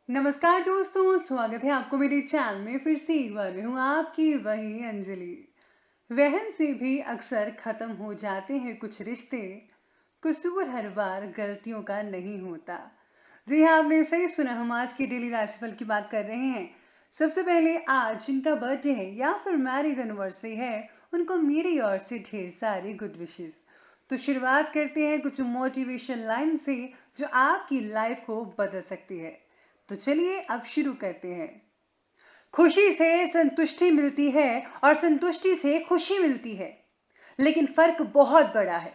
नमस्कार दोस्तों, स्वागत है आपको मेरे चैनल में। फिर से एक बार मैं हूँ आपकी वही अंजलि। वहम से भी अक्सर खत्म हो जाते हैं कुछ रिश्ते, कसूर हर बार गलतियों का नहीं होता। जी हाँ, आपने सही सुना, हम आज की डेली राशिफल की बात कर रहे हैं। सबसे पहले आज जिनका बर्थडे है या फिर मैरिज एनिवर्सरी है, उनको मेरी ओर से ढेर सारी गुड विशेस। तो शुरुआत करते हैं कुछ मोटिवेशन लाइन से जो आपकी लाइफ को बदल सकती है। तो चलिए अब शुरू करते हैं। खुशी से संतुष्टि मिलती है और संतुष्टि से खुशी मिलती है, लेकिन फर्क बहुत बड़ा है।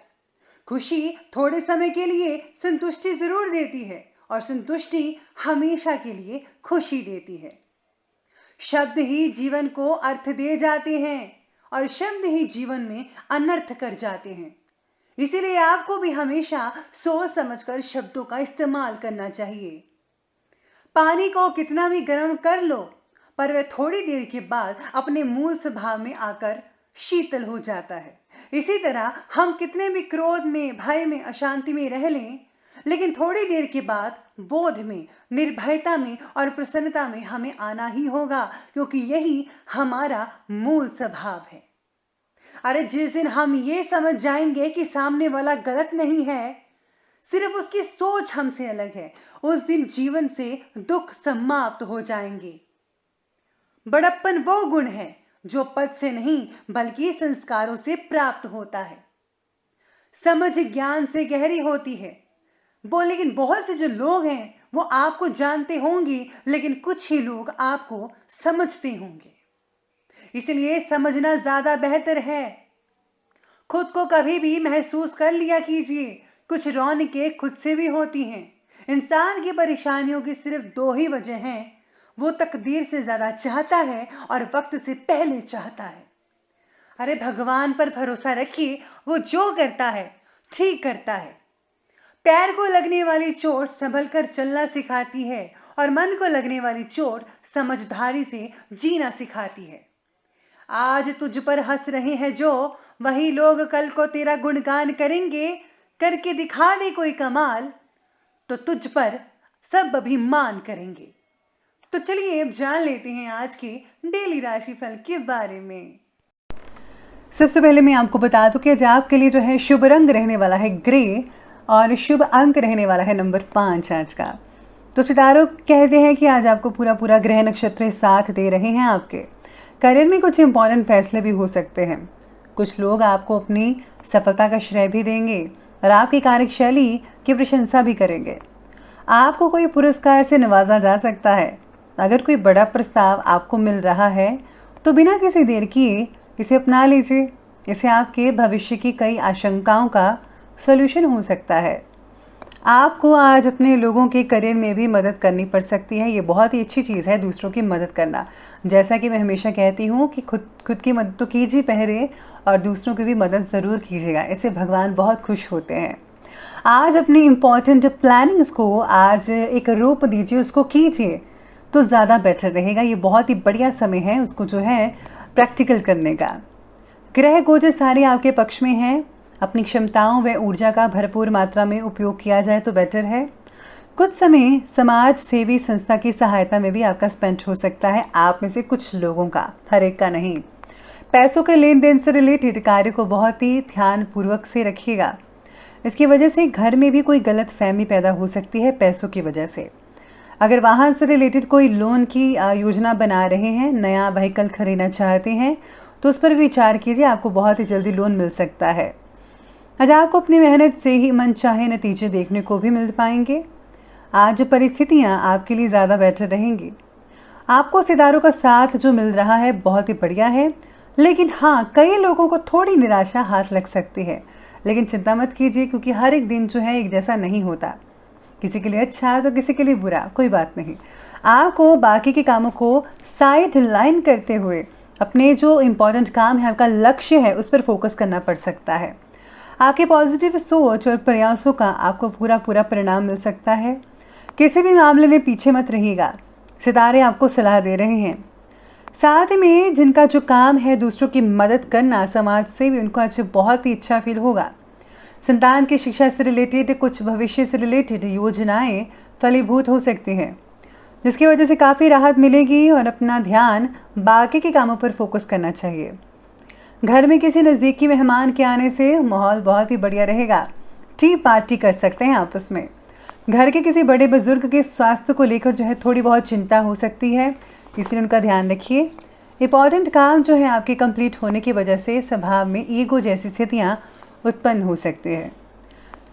खुशी थोड़े समय के लिए संतुष्टि जरूर देती है और संतुष्टि हमेशा के लिए खुशी देती है। शब्द ही जीवन को अर्थ दे जाते हैं और शब्द ही जीवन में अनर्थ कर जाते हैं। इसीलिए आपको भी हमेशा सोच समझकर शब्दों का इस्तेमाल करना चाहिए। पानी को कितना भी गर्म कर लो, पर वह थोड़ी देर के बाद अपने मूल स्वभाव में आकर शीतल हो जाता है। इसी तरह हम कितने भी क्रोध में, भय में, अशांति में रह लें, लेकिन थोड़ी देर के बाद बोध में, निर्भयता में और प्रसन्नता में हमें आना ही होगा, क्योंकि यही हमारा मूल स्वभाव है। अरे जिस दिन हम ये समझ जाएंगे कि सामने वाला गलत नहीं है, सिर्फ उसकी सोच हमसे अलग है, उस दिन जीवन से दुख समाप्त हो जाएंगे। बड़प्पन वो गुण है जो पद से नहीं बल्कि संस्कारों से प्राप्त होता है। समझ ज्ञान से गहरी होती है लेकिन बहुत से जो लोग हैं वो आपको जानते होंगे, लेकिन कुछ ही लोग आपको समझते होंगे। इसलिए समझना ज्यादा बेहतर है। खुद को कभी भी महसूस कर लिया कीजिए, कुछ रौनकें खुद से भी होती हैं। इंसान की परेशानियों की सिर्फ दो ही वजह हैं, वो तकदीर से ज्यादा चाहता है और वक्त से पहले चाहता है। अरे भगवान पर भरोसा रखिए, वो जो करता है ठीक करता है। पैर को लगने वाली चोट संभल कर चलना सिखाती है और मन को लगने वाली चोट समझदारी से जीना सिखाती है। आज तुझ पर हंस रहे हैं जो, वही लोग कल को तेरा गुणगान करेंगे। करके दिखा दे कोई कमाल, तो तुझ पर सब अभिमान करेंगे। तो चलिए अब जान लेते हैं आज के डेली राशिफल के बारे में। सबसे पहले मैं आपको बता दूं कि आज आपके लिए जो है शुभ रंग रहने वाला है ग्रे और शुभ अंक रहने वाला है नंबर 5 आज का। तो सितारों कहते हैं कि आज आपको पूरा ग्रह नक्षत्र साथ दे रहे हैं। आपके करियर में कुछ इंपॉर्टेंट फैसले भी हो सकते हैं। कुछ लोग आपको अपनी सफलता का श्रेय भी देंगे और आपकी कार्यशैली की प्रशंसा भी करेंगे। आपको कोई पुरस्कार से नवाजा जा सकता है। अगर कोई बड़ा प्रस्ताव आपको मिल रहा है तो बिना किसी देर किए इसे अपना लीजिए। इसे आपके भविष्य की कई आशंकाओं का सॉल्यूशन हो सकता है। आपको आज अपने लोगों के करियर में भी मदद करनी पड़ सकती है। ये बहुत ही अच्छी चीज़ है, दूसरों की मदद करना। जैसा कि मैं हमेशा कहती हूँ कि खुद की मदद तो कीजिए पहले और दूसरों की भी मदद ज़रूर कीजिएगा, इससे भगवान बहुत खुश होते हैं। आज अपनी इम्पॉर्टेंट प्लानिंग्स को आज एक रूप दीजिए, उसको कीजिए तो ज़्यादा बेटर रहेगा। ये बहुत ही बढ़िया समय है उसको जो है प्रैक्टिकल करने का। ग्रह गोचर सारे आपके पक्ष में हैं। अपनी क्षमताओं व ऊर्जा का भरपूर मात्रा में उपयोग किया जाए तो बेटर है। कुछ समय समाज सेवी संस्था की सहायता में भी आपका स्पेंड हो सकता है, आप में से कुछ लोगों का, हर एक का नहीं। पैसों के लेन देन से रिलेटेड कार्य को बहुत ही ध्यानपूर्वक से रखिएगा। इसकी वजह से घर में भी कोई गलत फहमी पैदा हो सकती है पैसों की वजह से। अगर वाहन से रिलेटेड कोई लोन की योजना बना रहे हैं, नया व्हीकल खरीदना चाहते हैं तो उस पर विचार कीजिए, आपको बहुत ही जल्दी लोन मिल सकता है। आज आपको अपनी मेहनत से ही मनचाहे नतीजे देखने को भी मिल पाएंगे। आज परिस्थितियां आपके लिए ज़्यादा बेटर रहेंगी। आपको सितारों का साथ जो मिल रहा है बहुत ही बढ़िया है, लेकिन हाँ, कई लोगों को थोड़ी निराशा हाथ लग सकती है। लेकिन चिंता मत कीजिए, क्योंकि हर एक दिन जो है एक जैसा नहीं होता। किसी के लिए अच्छा तो किसी के लिए बुरा, कोई बात नहीं। आपको बाकी के कामों को साइड लाइन करते हुए अपने जो इम्पोर्टेंट काम है, आपका लक्ष्य है, उस पर फोकस करना पड़ सकता है। आपके पॉजिटिव सोच और प्रयासों का आपको पूरा परिणाम मिल सकता है। किसी भी मामले में पीछे मत रहिएगा, सितारे आपको सलाह दे रहे हैं। साथ में जिनका जो काम है दूसरों की मदद करना, समाज से भी उनको आज बहुत ही अच्छा फील होगा। संतान की शिक्षा से रिलेटेड, कुछ भविष्य से रिलेटेड योजनाएं फलीभूत हो सकती हैं। जिसकी वजह से काफ़ी राहत मिलेगी और अपना ध्यान बाकी के कामों पर फोकस करना चाहिए। घर में किसी नज़दीकी मेहमान के आने से माहौल बहुत ही बढ़िया रहेगा। टी पार्टी कर सकते हैं आपस में। घर के किसी बड़े बुजुर्ग के स्वास्थ्य को लेकर जो है थोड़ी बहुत चिंता हो सकती है, इसलिए उनका ध्यान रखिए। इंपॉर्टेंट काम जो है आपके कंप्लीट होने की वजह से स्वभाव में ईगो जैसी स्थितियाँ उत्पन्न हो सकती है।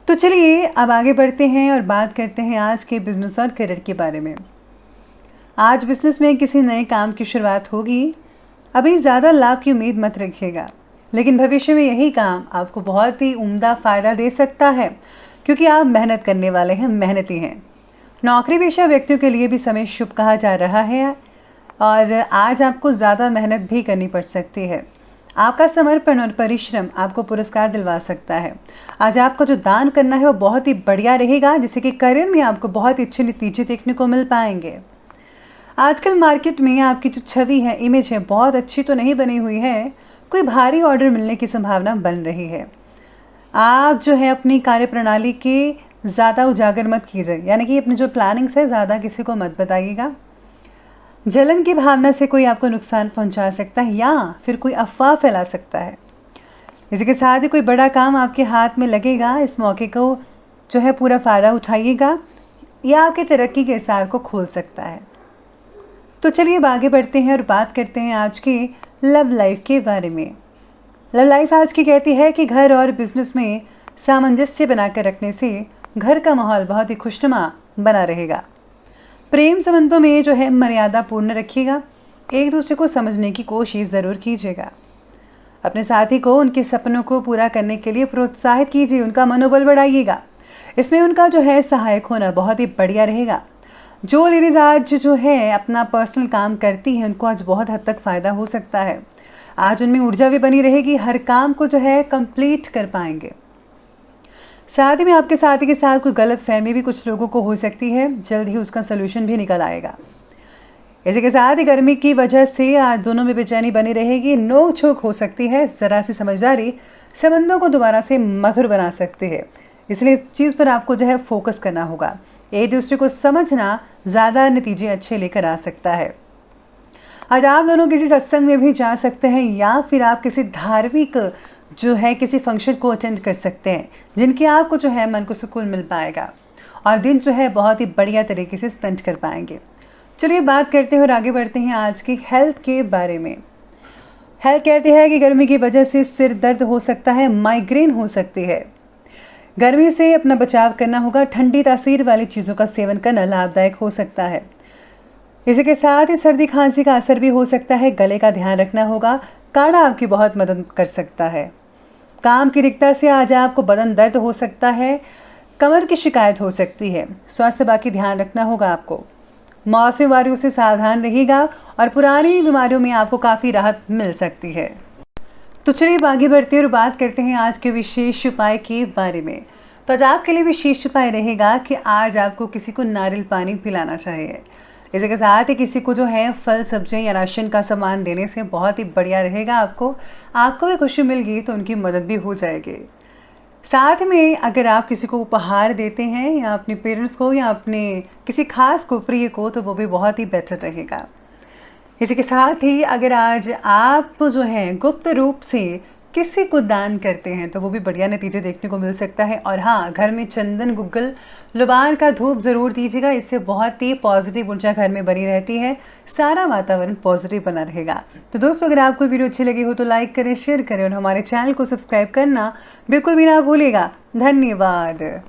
तो चलिए अब आगे बढ़ते हैं और बात करते हैं आज के बिजनेस और करियर के बारे में। आज बिजनेस में किसी नए काम की शुरुआत होगी। अभी ज़्यादा लाभ की उम्मीद मत रखिएगा, लेकिन भविष्य में यही काम आपको बहुत ही उम्दा फ़ायदा दे सकता है, क्योंकि आप मेहनत करने वाले हैं, मेहनती हैं। नौकरी पेशा व्यक्तियों के लिए भी समय शुभ कहा जा रहा है और आज आपको ज़्यादा मेहनत भी करनी पड़ सकती है। आपका समर्पण और परिश्रम आपको पुरस्कार दिलवा सकता है। आज आपको जो दान करना है वो बहुत ही बढ़िया रहेगा, जिससे कि करियर में आपको बहुत ही अच्छे नतीजे देखने को मिल पाएंगे। आजकल मार्केट में आपकी जो छवि है, इमेज है, बहुत अच्छी तो नहीं बनी हुई है। कोई भारी ऑर्डर मिलने की संभावना बन रही है। आप जो है अपनी कार्यप्रणाली के ज़्यादा उजागर मत कीजिए, यानी कि अपनी जो प्लानिंग्स है ज़्यादा किसी को मत बताइएगा। जलन की भावना से कोई आपको नुकसान पहुंचा सकता है या फिर कोई अफवाह फैला सकता है। इसी के साथ ही कोई बड़ा काम आपके हाथ में लगेगा। इस मौके को जो है पूरा फ़ायदा उठाइएगा, यह आपकी तरक्की के आसार को खोल सकता है। तो चलिए अब आगे बढ़ते हैं और बात करते हैं आज की लव लाइफ के बारे में। लव लाइफ आज की कहती है कि घर और बिजनेस में सामंजस्य बनाकर रखने से घर का माहौल बहुत ही खुशनुमा बना रहेगा। प्रेम संबंधों में जो है मर्यादा पूर्ण रखिएगा। एक दूसरे को समझने की कोशिश ज़रूर कीजिएगा। अपने साथी को उनके सपनों को पूरा करने के लिए प्रोत्साहित कीजिए, उनका मनोबल बढ़ाइएगा। इसमें उनका जो है सहायक होना बहुत ही बढ़िया रहेगा। जो लेडीज़ आज जो है अपना पर्सनल काम करती हैं, उनको आज बहुत हद तक फ़ायदा हो सकता है। आज उनमें ऊर्जा भी बनी रहेगी, हर काम को जो है कंप्लीट कर पाएंगे। साथ ही में आपके साथी के साथ कोई गलत फहमी भी कुछ लोगों को हो सकती है, जल्द ही उसका सलूशन भी निकल आएगा। इसी के साथ ही गर्मी की वजह से आज दोनों में बेचैनी बनी रहेगी, नोक झोंक हो सकती है। ज़रा सी समझदारी संबंधों को दोबारा से मधुर बना सकती है, इसलिए इस चीज़ पर आपको जो है फोकस करना होगा। एक दूसरे को समझना ज़्यादा नतीजे अच्छे लेकर आ सकता है। आज आप दोनों किसी सत्संग में भी जा सकते हैं या फिर आप किसी धार्मिक जो है किसी फंक्शन को अटेंड कर सकते हैं, जिनकी आपको जो है मन को सुकून मिल पाएगा और दिन जो है बहुत ही बढ़िया तरीके से स्पेंड कर पाएंगे। चलिए बात करते हैं और आगे बढ़ते हैं आज की हेल्थ के बारे में। हेल्थ कहती है कि गर्मी की वजह से सिर दर्द हो सकता है, माइग्रेन हो सकती है। गर्मी से अपना बचाव करना होगा। ठंडी तासीर वाली चीज़ों का सेवन करना लाभदायक हो सकता है। इसी के साथ ही सर्दी खांसी का असर भी हो सकता है। गले का ध्यान रखना होगा। काढ़ा आपकी बहुत मदद कर सकता है। काम की रिक्तता से आज आपको बदन दर्द हो सकता है, कमर की शिकायत हो सकती है। स्वास्थ्य बाकी ध्यान रखना होगा आपको। मौसमी बीमारियों से सावधान रहिएगा और पुरानी बीमारियों में आपको काफ़ी राहत मिल सकती है। तो चलिए आगे बढ़ते हैं और बात करते हैं आज के विशेष उपाय के बारे में। तो आज आपके लिए विशेष उपाय रहेगा कि आज आपको किसी को नारियल पानी पिलाना चाहिए। इसी के साथ ही किसी को जो है फल सब्जियां या राशन का सामान देने से बहुत ही बढ़िया रहेगा। आपको भी खुशी मिलेगी तो उनकी मदद भी हो जाएगी। साथ में अगर आप किसी को उपहार देते हैं या अपने पेरेंट्स को या अपने किसी खास को प्रिय को, तो वो भी बहुत ही बेटर रहेगा। इसी के साथ ही अगर आज आप जो है गुप्त रूप से किसी को दान करते हैं तो वो भी बढ़िया नतीजे देखने को मिल सकता है। और हाँ, घर में चंदन, गुग्गल, लुबान का धूप ज़रूर दीजिएगा। इससे बहुत ही पॉजिटिव ऊर्जा घर में बनी रहती है, सारा वातावरण पॉजिटिव बना रहेगा। तो दोस्तों, अगर आपको वीडियो अच्छी लगी हो तो लाइक करें, शेयर करें और हमारे चैनल को सब्सक्राइब करना बिल्कुल भी ना भूलिएगा। धन्यवाद।